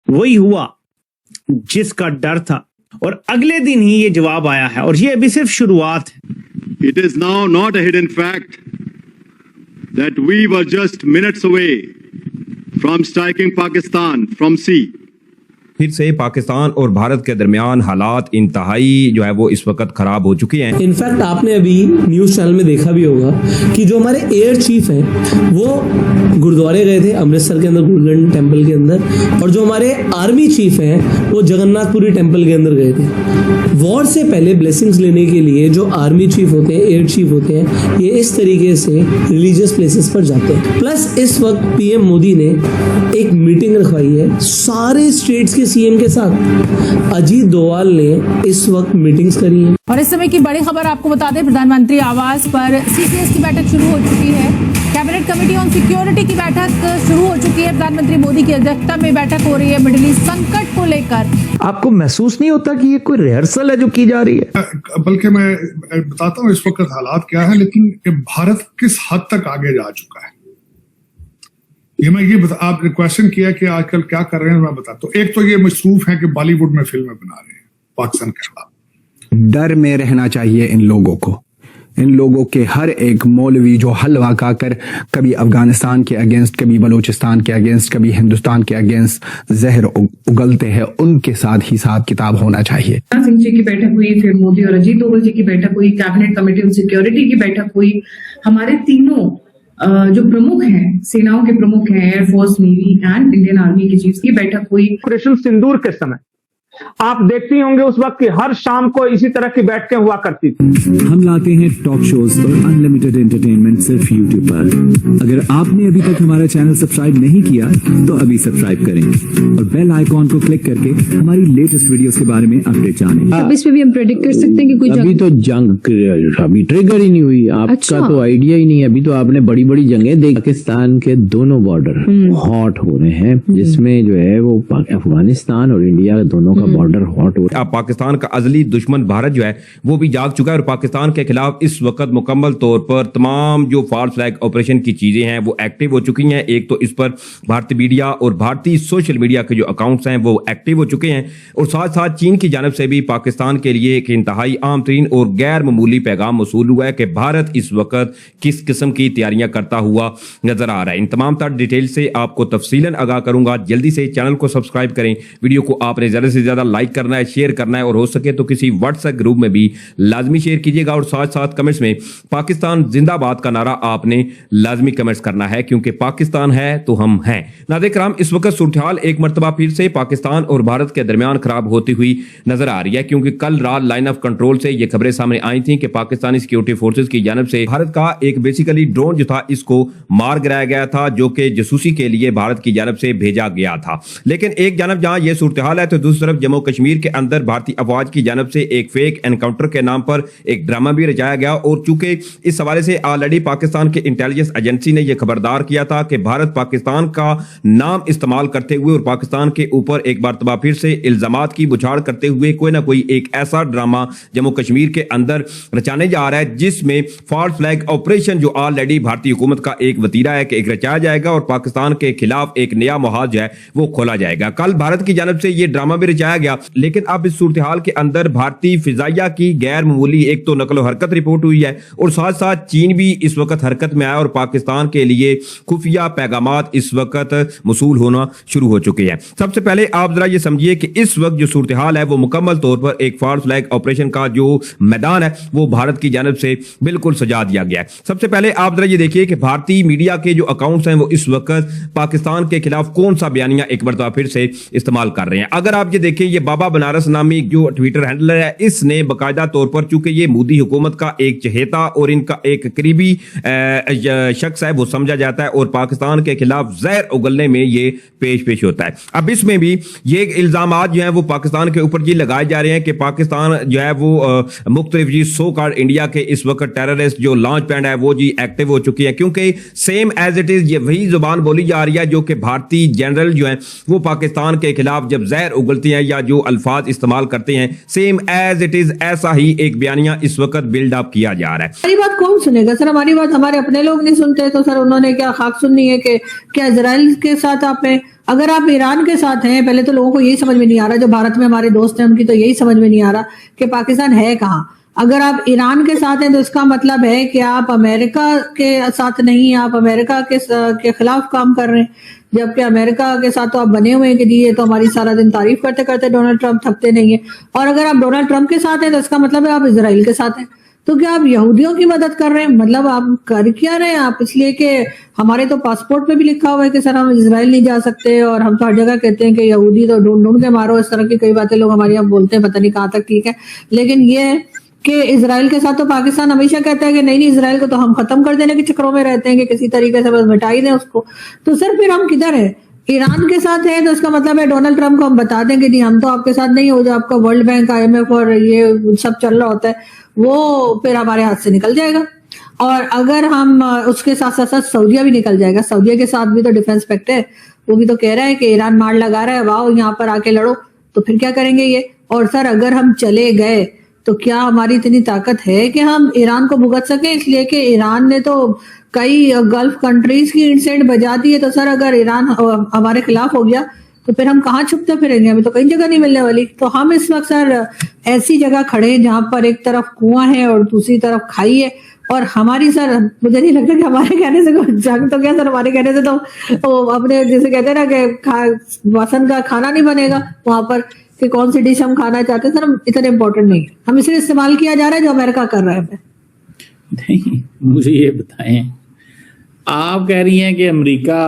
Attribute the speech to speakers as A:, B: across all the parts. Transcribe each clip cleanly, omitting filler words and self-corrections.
A: वही हुआ जिसका डर था, और अगले दिन ही ये जवाब आया है, और ये अभी सिर्फ शुरुआत है।
B: It is now not a hidden fact that we were just minutes away from striking Pakistan from sea.
C: फिर से पाकिस्तान और भारत के दरमियान हालात इंतहाई जो है वो इस वक्त खराब हो चुके हैं।
D: इनफैक्ट आपने अभी न्यूज चैनल में देखा भी होगा कि जो हमारे एयर चीफ हैं वो गुरुद्वारे गए थे अमृतसर के अंदर, गोल्डन टेम्पल के अंदर, और जो हमारे आर्मी चीफ हैं वो जगन्नाथपुरी टेम्पल के अंदर गए थे। वॉर से पहले ब्लेसिंग्स लेने के लिए जो आर्मी चीफ होते हैं, एयर चीफ होते हैं, ये इस तरीके से रिलीजियस प्लेसेस पर जाते हैं। प्लस इस वक्त पीएम मोदी ने एक मीटिंग रखवाई है सारे स्टेट्स के सीएम के साथ। अजीत डोवाल ने इस वक्त मीटिंग्स करी है।
E: और इस समय की बड़ी खबर आपको बता दें, प्रधानमंत्री आवास पर सीसीएस की बैठक शुरू हो चुकी है। कैबिनेट कमेटी ऑन सिक्योरिटी की बैठक शुरू हो चुकी है। प्रधानमंत्री मोदी की अध्यक्षता में बैठक हो रही है मिडिल ईस्ट संकट को लेकर।
F: आपको महसूस नहीं होता कि ये कोई रिहर्सल है जो की जा रही है?
G: बल्कि मैं बताता हूँ इस वक्त हालात क्या है, लेकिन भारत किस हद तक आगे जा चुका है आपने क्वेश्चन किया कि आजकल क्या कर रहे हैं, मैं बताता हूँ। एक तो ये मसरूफ है कि बॉलीवुड में फिल्में बना रहे हैं पाकिस्तान के खिलाफ।
H: डर में रहना चाहिए इन लोगों को। इन लोगों के हर एक मौलवी जो हलवा खाकर कभी अफगानिस्तान के अगेंस्ट, कभी बलूचिस्तान के अगेंस्ट, कभी हिंदुस्तान के अगेंस्ट जहर उगलते हैं, उनके साथ हिसाब किताब होना चाहिए।
I: सिंह जी की बैठक हुई, फिर मोदी और अजीत डोभाल जी की बैठक हुई, कैबिनेट कमेटी ऑन सिक्योरिटी की बैठक हुई। हमारे तीनों जो प्रमुख हैं, सेनाओं के प्रमुख हैं, air force, navy and Indian army के चीफ की बैठक हुई।
J: ऑपरेशन सिंदूर के समय आप देखते होंगे उस वक्त की हर शाम को इसी तरह की बैठकें हुआ करती थी।
K: हम लाते हैं टॉक शोज और अनलिमिटेड एंटरटेनमेंट सिर्फ यूट्यूब पर। अगर आपने अभी तक हमारा चैनल सब्सक्राइब नहीं किया तो अभी सब्सक्राइब करें और बेल आइकॉन को क्लिक करके हमारी लेटेस्ट वीडियोस के बारे में अपडेट जानें।
L: अब इसमें भी हम प्रेडिक्ट कर सकते हैं कि कोई
F: अभी तो जंग अभी ट्रिगर ही नहीं हुई, आपका तो आइडिया ही नहीं है। अभी तो आपने बड़ी बड़ी जंगें देखी। पाकिस्तान के दोनों बॉर्डर हॉट हो रहे हैं, जिसमें जो है वो अफगानिस्तान और इंडिया दोनों का बॉर्डर हॉट हो रहा है।
C: अब पाकिस्तान का अजली दुश्मन भारत जो है वो भी जाग चुका है और पाकिस्तान के खिलाफ इस वक्त मुकम्मल तौर पर तमाम जो फॉल्स फ्लैग ऑपरेशन की चीजें हैं वो एक्टिव हो चुकी हैं। एक तो इस पर भारतीय मीडिया और भारतीय सोशल मीडिया के जो अकाउंट्स हैं वो एक्टिव हो चुके हैं, और साथ साथ चीन की जानब से भी पाकिस्तान के लिए एक इंतहाई आम तरीन और गैर मामूली पैगाम मसूल हुआ है कि भारत इस वक्त किस किस्म की तैयारियां करता हुआ नजर आ रहा है। इन तमाम तर डिटेल से आपको तफसीलन आगाह करूंगा। जल्दी से चैनल को सब्सक्राइब करें, वीडियो को आपने ज्यादा से ज्यादा लाइक करना है, शेयर करना है, और हो सके तो किसी व्हाट्सएप ग्रुप में भी लाजमी शेयर कीजिएगा। और साथ साथ कमेंट्स में पाकिस्तान जिंदाबाद का नारा आपने लाजमी कमेंट्स करना है, क्योंकि पाकिस्तान है तो हम हैं। नाज़रीन कराम, इस वक्त सूरत-ए-हाल एक मरतबा फिर से पाकिस्तान और भारत के दरमियान खराब होती हुई नजर आ रही है, क्योंकि कल रात लाइन ऑफ कंट्रोल से ये खबरें सामने आई थी कि पाकिस्तानी सिक्योरिटी फोर्सेज की जानब से भारत का एक बेसिकली ड्रोन जो था इसको मार गिराया गया था, जो कि जासूसी के लिए भारत की जानब से भेजा गया था। लेकिन एक जानब जहां यह सूरत-ए-हाल है तो दूसरी तरफ जम्मू कश्मीर के अंदर भारतीय अफवाज की जानब से एक फेक एनकाउंटर के नाम पर एक ड्रामा भी रचाया गया, और चूंकि इस हवाले से ऑलरेडी पाकिस्तान के इंटेलिजेंस एजेंसी ने यह खबरदार किया था कि भारत पाकिस्तान का नाम इस्तेमाल करते हुए और पाकिस्तान के ऊपर एक बार फिर से इल्जामात की बुछाड़ करते हुए कोई ना कोई एक ऐसा ड्रामा जम्मू कश्मीर के अंदर रचाने जा रहा है, जिसमें फॉल्स फ्लैग ऑपरेशन जो ऑलरेडी भारतीय हुकूमत का एक वतीरा है कि एक रचाया जाएगा और पाकिस्तान के खिलाफ एक नया मुहाज जो है वो खोला जाएगा। कल भारत की जानब से यह ड्रामा भी रचाया गया, लेकिन अब इस सूरत-ए-हाल के अंदर भारतीय फिजाइया की गैर मामूली एक तो नकलो हरकत रिपोर्ट हुई है, और साथ साथ चीन भी इस वक्त हरकत में आया और पाकिस्तान के लिए खुफिया पैगामात इस वक्त मसूल होना शुरू हो चुके हैं। सबसे पहले आप जरा ये समझिए कि इस वक्त जो सूरत-ए-हाल है वो मुकम्मल तौर पर एक फॉल्स फ्लैग ऑपरेशन का जो मैदान है वो भारत की जानब से बिल्कुल सजा दिया गया है। सबसे पहले आप जरा ये देखिए कि भारतीय मीडिया के जो अकाउंट्स हैं वो इस वक्त पाकिस्तान के खिलाफ कौन सा बयानिया एक बार फिर से इस्तेमाल कर रहे हैं। अगर आप ये देखें, ये बाबा बनारस नामी जो ट्विटर हैंडलर है, इसने बाकायदा तौर पर, चूंकि ये मोदी हुकूमत का एक चहेता और इनका एक करीबी शख्स है, वो समझा जाता है और पाकिस्तान के खिलाफ जहर उगलने में ये पेश होता है। अब इसमें भी ये इल्जामात जो है वो पाकिस्तान के ऊपर ये लगाए जा रहे हैं कि पाकिस्तान जो है वो मुख्तलिफ जी सो कॉल्ड इंडिया के इस वक्त टेररिस्ट जो लॉन्च पैड है वो जी एक्टिव हो चुकी है, क्योंकि सेम एज इट इज ये वही जुबान बोली जा रही है जो कि भारतीय जनरल जो है वो पाकिस्तान के खिलाफ जब जहर उगलती है या या जो अल्फाज इस्तेमाल करते हैं सेम एज इट इज ऐसा ही एक बयानिया इस वक्त बिल्ड अप किया जा रहा है।
M: हमारी बात कौन सुनेगा सर? हमारी बात हमारे अपने लोग नहीं सुनते तो सर उन्होंने क्या खाक सुननी है कि क्या इजराइल के साथ आप हैं? अगर आप ईरान के साथ हैं, पहले तो लोगों को यही समझ में नहीं आ रहा, जो भारत में हमारे दोस्त हैं उनकी तो यही समझ में नहीं आ रहा कि पाकिस्तान है कहाँ। अगर आप ईरान के साथ हैं तो इसका मतलब है कि आप अमेरिका के साथ नहीं, आप अमेरिका के खिलाफ काम कर रहे हैं, जबकि अमेरिका के साथ तो आप बने हुए हैं कि जी ये तो हमारी सारा दिन तारीफ करते करते डोनाल्ड ट्रंप थकते नहीं है। और अगर आप डोनाल्ड ट्रंप के साथ हैं तो इसका मतलब है आप इजराइल के साथ हैं। तो क्या आप यहूदियों की मदद कर रहे हैं? मतलब आप कर क्या रहे हैं आप? इसलिए कि हमारे तो पासपोर्ट पे भी लिखा हुआ है कि सर हम इजराइल नहीं जा सकते, और हम तो हर जगह कहते हैं कि यहूदी तो ढूंढ ढूंढ के मारो, इस तरह की कई बातें लोग हमारे यहाँ बोलते हैं, पता नहीं कहाँ तक ठीक है। लेकिन ये है कि इजराइल के साथ तो पाकिस्तान हमेशा कहता है कि नहीं इजराइल को तो हम खत्म कर देने के चक्रों में रहते हैं कि किसी तरीके से बस मिटा ही दें उसको। तो सर फिर हम किधर है? ईरान के साथ है तो इसका मतलब है डोनाल्ड ट्रंप को हम बता दें कि नहीं हम तो आपके साथ नहीं हो, जो आपका वर्ल्ड बैंक, IMF और ये सब चल रहा होता है वो फिर हमारे हाथ से निकल जाएगा। और अगर हम उसके साथ साथ सऊदीया भी निकल जाएगा। सऊदीया के साथ भी तो डिफेंस पैक्ट है, वो भी तो कह रहा है कि ईरान मार लगा रहा है, वाओ यहाँ पर आके लड़ो। तो फिर क्या करेंगे ये? और सर अगर हम चले गए तो क्या हमारी इतनी ताकत है कि हम ईरान को भुगत सकें? इसलिए कि ईरान ने तो कई गल्फ कंट्रीज की इंसेंट बजा दी है। तो सर अगर ईरान हमारे खिलाफ हो गया तो फिर हम कहाँ छुपते फिरेंगे? हमें तो कई जगह नहीं मिलने वाली। तो हम इस वक्त सर ऐसी जगह खड़े हैं जहां पर एक तरफ कुआं है और दूसरी तरफ खाई है। और हमारी सर मुझे नहीं लगता कि हमारे कहने से कोई जंग, तो क्या सर हमारे कहने से तो अपने जैसे कहते हैं ना कि वसन का खाना नहीं बनेगा वहां पर कि कौन सी डिश हम खाना चाहते हैं। सर हम इतने इम्पोर्टेंट नहीं है, हम इसे इस्तेमाल किया जा रहा है जो अमेरिका कर रहा है।
N: नहीं, मुझे ये बताएं, आप कह रही हैं कि अमेरिका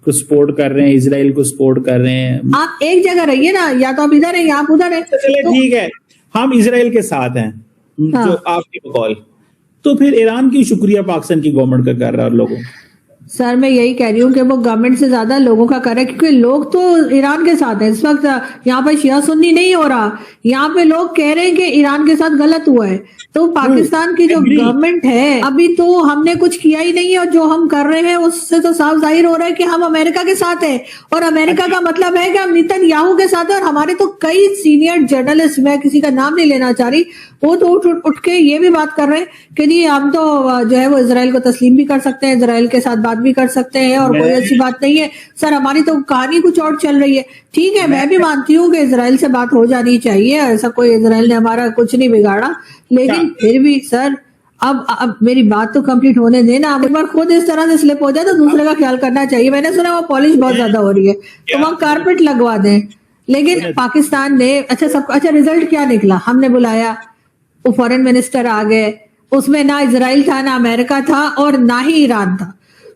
N: को सपोर्ट कर रहे हैं, इजराइल को सपोर्ट कर रहे हैं।
M: आप एक जगह रहिए ना, या तो आप इधर हैं या आप उधर हैं।
A: चलिए ठीक है, हम इजराइल के साथ हैं
M: हाँ।
A: जो आपकी बकौल, तो फिर ईरान की शुक्रिया पाकिस्तान की गवर्नमेंट का कर रहा है और लोगों।
M: सर मैं यही कह रही हूँ कि वो गवर्नमेंट से ज्यादा लोगों का कर रहा है, क्योंकि लोग तो ईरान के साथ हैं इस वक्त। यहाँ पर शिया सुन्नी नहीं हो रहा, यहाँ पे लोग कह रहे हैं कि ईरान के साथ गलत हुआ है। तो पाकिस्तान की जो गवर्नमेंट है अभी तो हमने कुछ किया ही नहीं है, और जो हम कर रहे हैं उससे तो साफ जाहिर हो रहा है कि हम अमेरिका के साथ हैं। और अमेरिका का मतलब है कि हम नेतन्याहू के साथ हैं। और हमारे तो कई सीनियर जर्नलिस्ट, मैं किसी का नाम नहीं लेना चाह रही, वो तो उठ के ये भी बात कर रहे हैं कि नहीं हम तो जो है वो इजराइल को तस्लीम भी कर सकते हैं, इजराइल के साथ बात भी कर सकते हैं, और कोई ऐसी बात नहीं है। सर हमारी तो कहानी कुछ और चल रही है। ठीक है, मैं भी मानती हूँ कि इजराइल से बात हो जानी चाहिए, ऐसा कोई इजराइल ने हमारा कुछ नहीं बिगाड़ा, लेकिन फिर भी सर अब मेरी बात तो कंप्लीट होने देना। अब एक बार खुद इस तरह से स्लिप हो जाए तो दूसरे का ख्याल करना चाहिए। मैंने सुना वो पॉलिश बहुत ज्यादा हो रही है तो वहाँ कारपेट लगवा दें। लेकिन पाकिस्तान ने अच्छा रिजल्ट क्या निकला? हमने बुलाया, वो फॉरेन मिनिस्टर आ गए, उसमें ना इजराइल था, ना अमेरिका था, और ना ही ईरान था।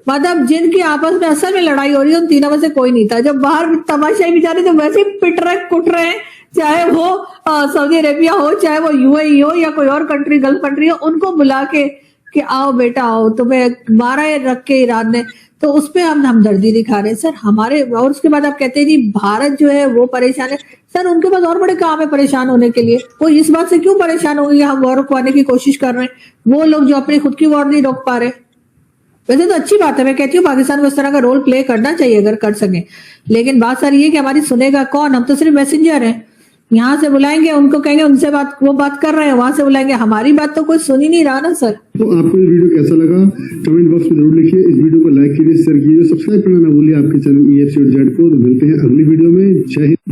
M: मतलब जिनकी आपस में असल में लड़ाई हो रही है उन तीनों में से कोई नहीं था। जब बाहर तमाशाई बेचारे तो वैसे ही पिट रहे कुट रहे हैं, चाहे वो सऊदी अरेबिया हो, चाहे वो UAE हो या कोई और कंट्री, गल्फ कंट्री हो, उनको बुला के कि आओ बेटा आओ, तुम्हें मारा रख के ईरान ने, तो उस पर हम हमदर्दी दिखा रहे हैं सर हमारे। और उसके बाद आप कहते हैं जी भारत जो है वो परेशान है। सर उनके पास और बड़े काम है परेशान होने के लिए। वो इस बात से क्यों परेशान होंगे हम वॉर रुकवाने की कोशिश कर रहे हैं, वो लोग जो अपनी खुद की वॉर नहीं रोक पा रहे। वैसे तो अच्छी बात है, मैं कहती हूँ पाकिस्तान को इस तरह का रोल प्ले करना चाहिए अगर कर सके। लेकिन बात सारी ये कि हमारी सुनेगा कौन? हम तो सिर्फ मैसेंजर हैं। यहाँ से बुलाएंगे, उनको कहेंगे उनसे बात, वो बात कर रहे हैं, वहां से बुलाएंगे, हमारी बात तो कोई सुन ही नहीं रहा ना सर।
O: तो आपको ये वीडियो कैसा लगा कमेंट बॉक्स में जरूर लिखिए। इस वीडियो को लाइक कीजिए, शेयर कीजिए, सब्सक्राइब करना ना भूलिए आपके चैनल EFC.Z को। मिलते हैं अगली वीडियो में। जय हिंद।